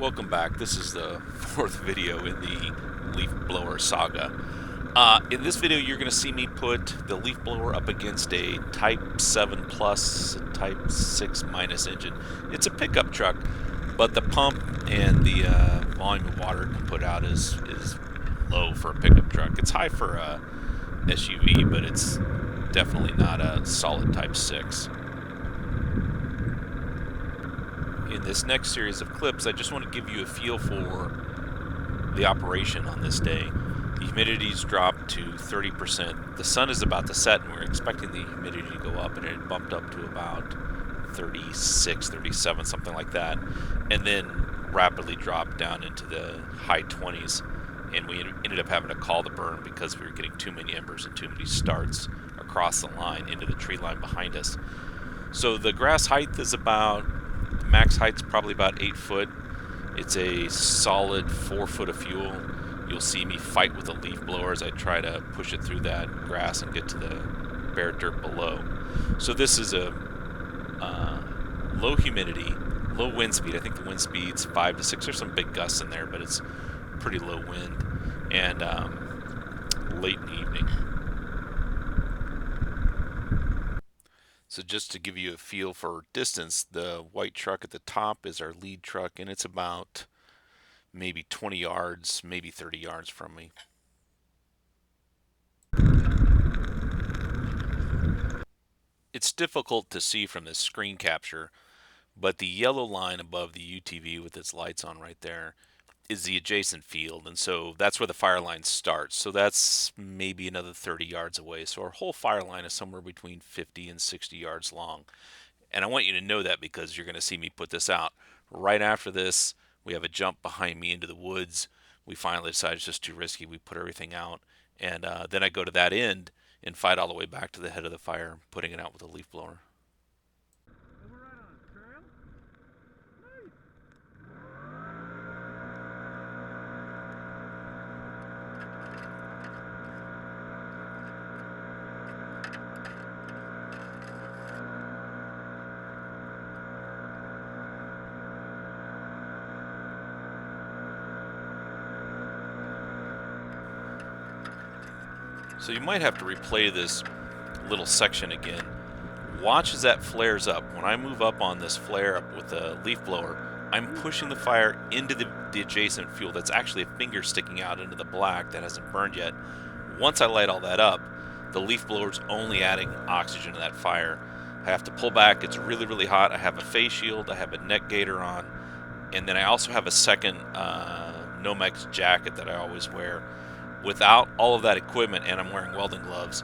Welcome back. This is the fourth video in the leaf blower saga. In this video, you're going to see me put the leaf blower up against a Type 7 Plus, Type 6 minus engine. It's a pickup truck, but the pump and the volume of water it can put out is low for a pickup truck. It's high for a SUV, but it's definitely not a solid Type 6. In this next series of clips, I just want to give you a feel for the operation on this day. The humidity's dropped to 30%. The sun is about to set, and we're expecting the humidity to go up, and it bumped up to about 36, 37, something like that, and then rapidly dropped down into the high 20s, and we ended up having to call the burn because we were getting too many embers and too many starts across the line into the tree line behind us. So the grass height is about, max height's probably about 8 foot. It's a solid 4 foot of fuel. You'll see me fight with a leaf blower as I try to push it through that grass and get to the bare dirt below. So this is a low humidity, low wind speed. I think the wind speed's 5 to 6. There's some big gusts in there, but it's pretty low wind. And late in the evening. So just to give you a feel for distance, the white truck at the top is our lead truck, and it's about maybe 20 yards, maybe 30 yards from me. It's difficult to see from this screen capture, but the yellow line above the UTV with its lights on right there is the adjacent field, and so that's where the fire line starts. So that's maybe another 30 yards away. So our whole fire line is somewhere between 50 and 60 yards long. And I want you to know that because you're going to see me put this out. Right after this, we have a jump behind me into the woods. We finally decided it's just too risky. We put everything out. And then I go to that end and fight all the way back to the head of the fire, putting it out with a leaf blower. So you might have to replay this little section again. Watch as that flares up. When I move up on this flare up with the leaf blower, I'm pushing the fire into the adjacent fuel that's actually a finger sticking out into the black that hasn't burned yet. Once I light all that up, the leaf blower's only adding oxygen to that fire. I have to pull back. It's really, really hot. I have a face shield. I have a neck gaiter on. And then I also have a second Nomex jacket that I always wear. Without all of that equipment, and I'm wearing welding gloves,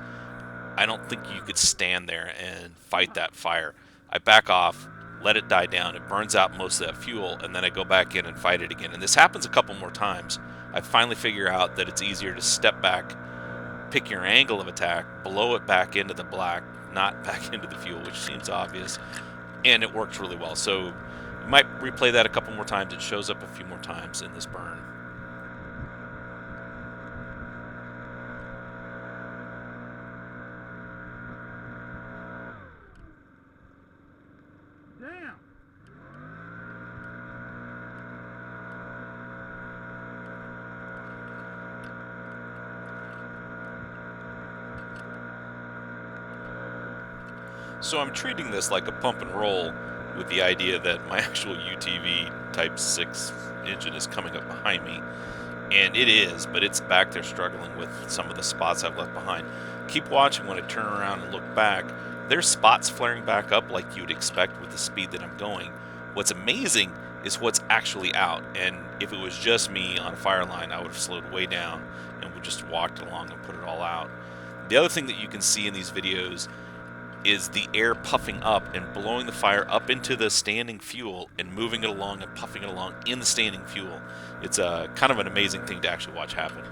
I don't think you could stand there and fight that fire. I back off, let it die down, it burns out most of that fuel, and then I go back in and fight it again. And this happens a couple more times. I finally figure out that it's easier to step back, pick your angle of attack, blow it back into the black, not back into the fuel, which seems obvious, and it works really well. So you might replay that a couple more times. It shows up a few more times in this burn. Damn! So I'm treating this like a pump and roll with the idea that my actual UTV Type 6 engine is coming up behind me. And it is, but it's back there struggling with some of the spots I've left behind. Keep watching when I turn around and look back. There's spots flaring back up like you would expect with the speed that I'm going. What's amazing is what's actually out. And if it was just me on a fire line, I would have slowed way down and would just walked along and put it all out. The other thing that you can see in these videos is the air puffing up and blowing the fire up into the standing fuel and moving it along and puffing it along in the standing fuel. It's a kind of an amazing thing to actually watch happen.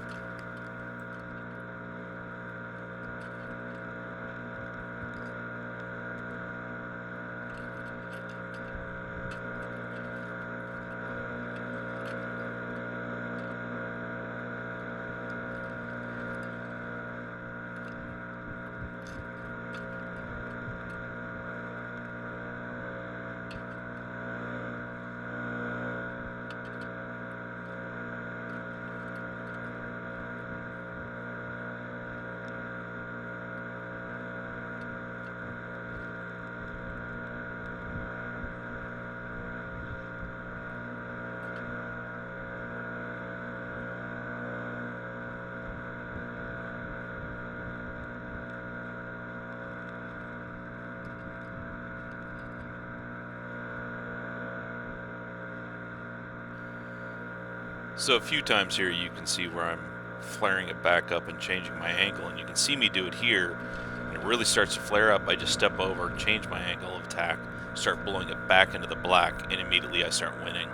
So a few times here you can see where I'm flaring it back up and changing my angle, and you can see me do it here. When it really starts to flare up, I just step over, change my angle of attack, start blowing it back into the black, and immediately I start winning.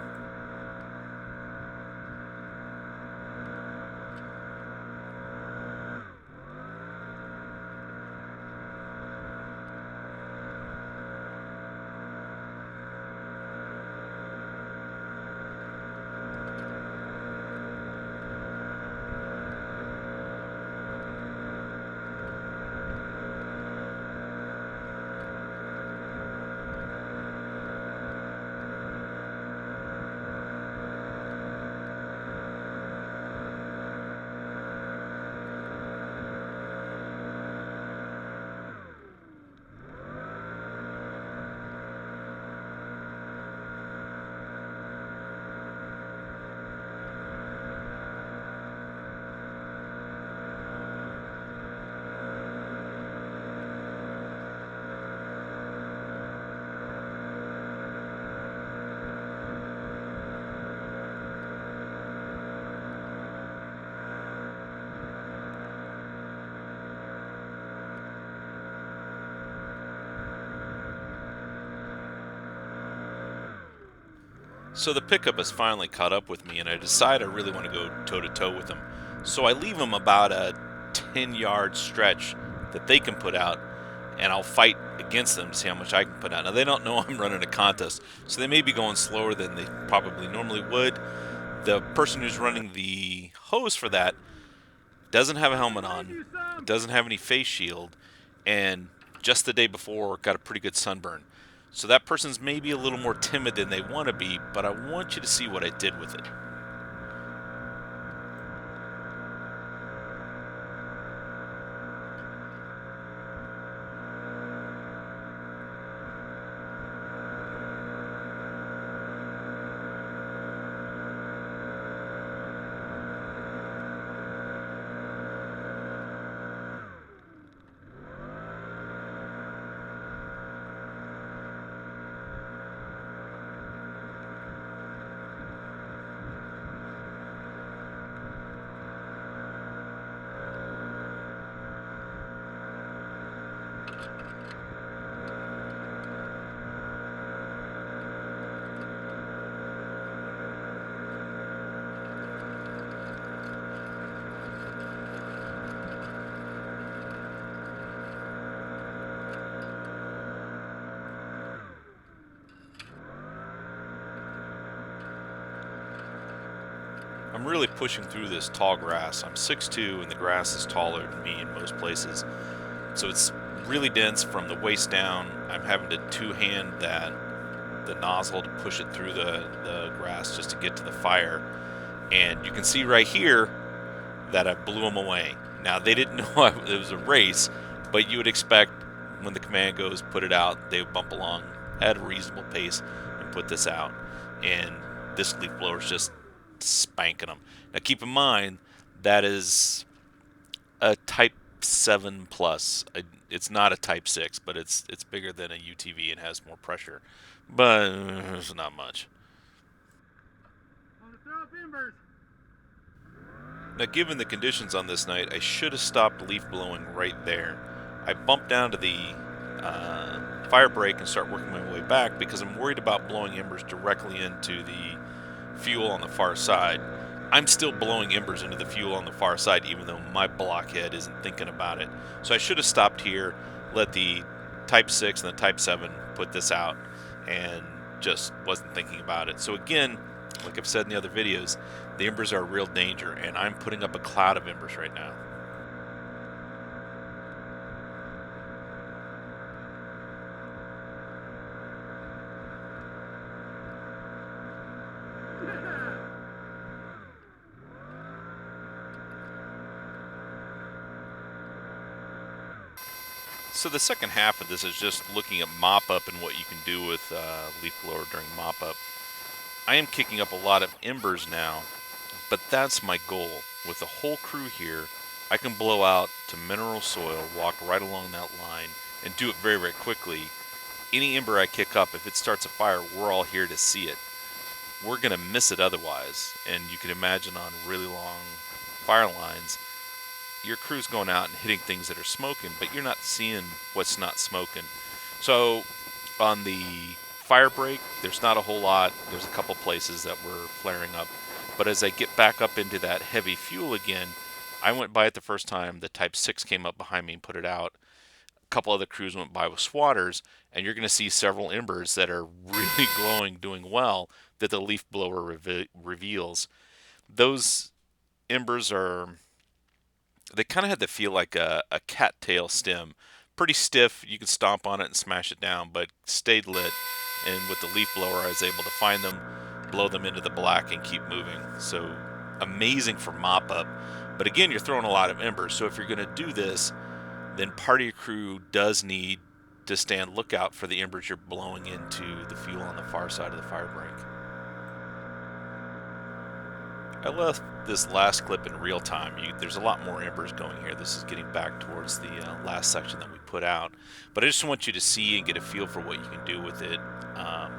So the pickup has finally caught up with me, and I decide I really want to go toe-to-toe with them. So I leave them about a 10-yard stretch that they can put out, and I'll fight against them to see how much I can put out. Now, they don't know I'm running a contest, so they may be going slower than they probably normally would. The person who's running the hose for that doesn't have a helmet on, doesn't have any face shield, and just the day before got a pretty good sunburn. So that person's maybe a little more timid than they want to be, but I want you to see what I did with it. I'm really pushing through this tall grass. I'm 6'2", and the grass is taller than me in most places. So it's really dense from the waist down. I'm having to two-hand the nozzle to push it through the grass just to get to the fire. And you can see right here that I blew them away. Now, they didn't know it was a race, but you would expect when the command goes, put it out, they would bump along at a reasonable pace and put this out. And this leaf blower is just spanking them. Now, keep in mind, that is a Type 7 Plus. It's not a Type 6, but it's bigger than a UTV and has more pressure. But it's not much. Throw up embers. Now, given the conditions on this night, I should have stopped leaf blowing right there. I bumped down to the fire break and start working my way back because I'm worried about blowing embers directly into the fuel on the far side. I'm still blowing embers into the fuel on the far side, even though my blockhead isn't thinking about it. So I should have stopped here, let the Type 6 and the Type 7 put this out, and just wasn't thinking about it. So again, like I've said in the other videos, the embers are a real danger, and I'm putting up a cloud of embers right now. So the second half of this is just looking at mop-up and what you can do with leaf blower during mop-up. I am kicking up a lot of embers now, but that's my goal. With the whole crew here, I can blow out to mineral soil, walk right along that line, and do it very, very quickly. Any ember I kick up, if it starts a fire, we're all here to see it. we're going to miss it otherwise. And you can imagine on really long fire lines, your crew's going out and hitting things that are smoking, but you're not seeing what's not smoking. So on the fire break, there's not a whole lot. There's a couple places that were flaring up. But as I get back up into that heavy fuel again, I went by it the first time. The Type 6 came up behind me and put it out. A couple other crews went by with swatters, and you're going to see several embers that are really glowing, doing well, that the leaf blower reveals. Those embers are, they kind of had the feel like a cattail stem. Pretty stiff, you could stomp on it and smash it down, but stayed lit. And with the leaf blower, I was able to find them, blow them into the black, and keep moving. So amazing for mop up. But again, you're throwing a lot of embers. So if you're going to do this, then part of your crew does need to stand lookout for the embers you're blowing into the fuel on the far side of the fire break. I left this last clip in real time. There's a lot more embers going here. This is getting back towards the last section that we put out. But I just want you to see and get a feel for what you can do with it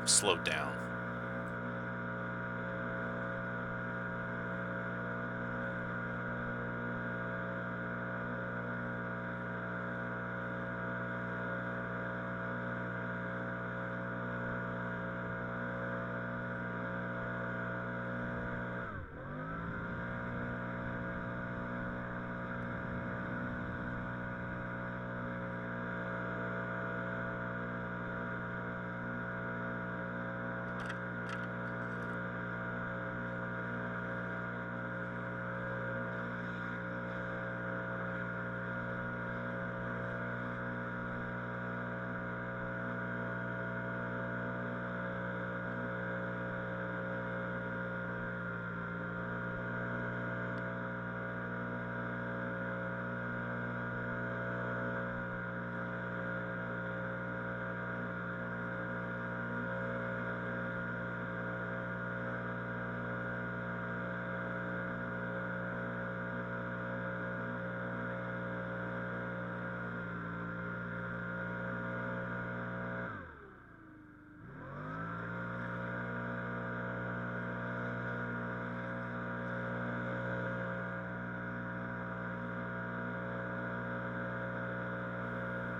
slowed down.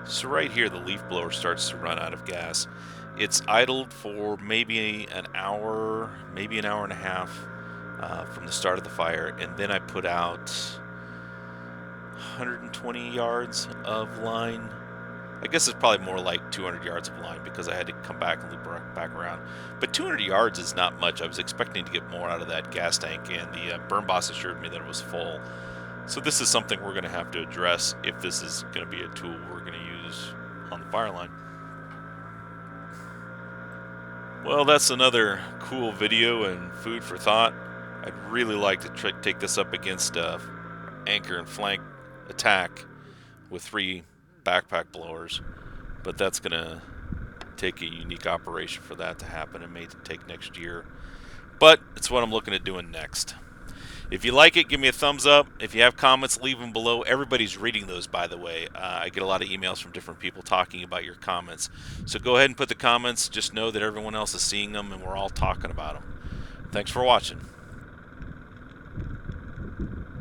So right here, the leaf blower starts to run out of gas. It's idled for maybe an hour, maybe an hour and a half from the start of the fire, and then I put out 120 yards of line. I guess it's probably more like 200 yards of line because I had to come back and loop back around. But 200 yards is not much. I was expecting to get more out of that gas tank, and the burn boss assured me that it was full. So this is something we're going to have to address if this is going to be a tool we're going to use on the fire line. Well, that's another cool video and food for thought. I'd really like to take this up against anchor and flank attack with 3 backpack blowers, but that's going to take a unique operation for that to happen. It may take next year, but it's what I'm looking at doing next. If you like it, give me a thumbs up. If you have comments, leave them below. Everybody's reading those, by the way. I get a lot of emails from different people talking about your comments. So go ahead and put the comments. Just know that everyone else is seeing them and we're all talking about them. Thanks for watching.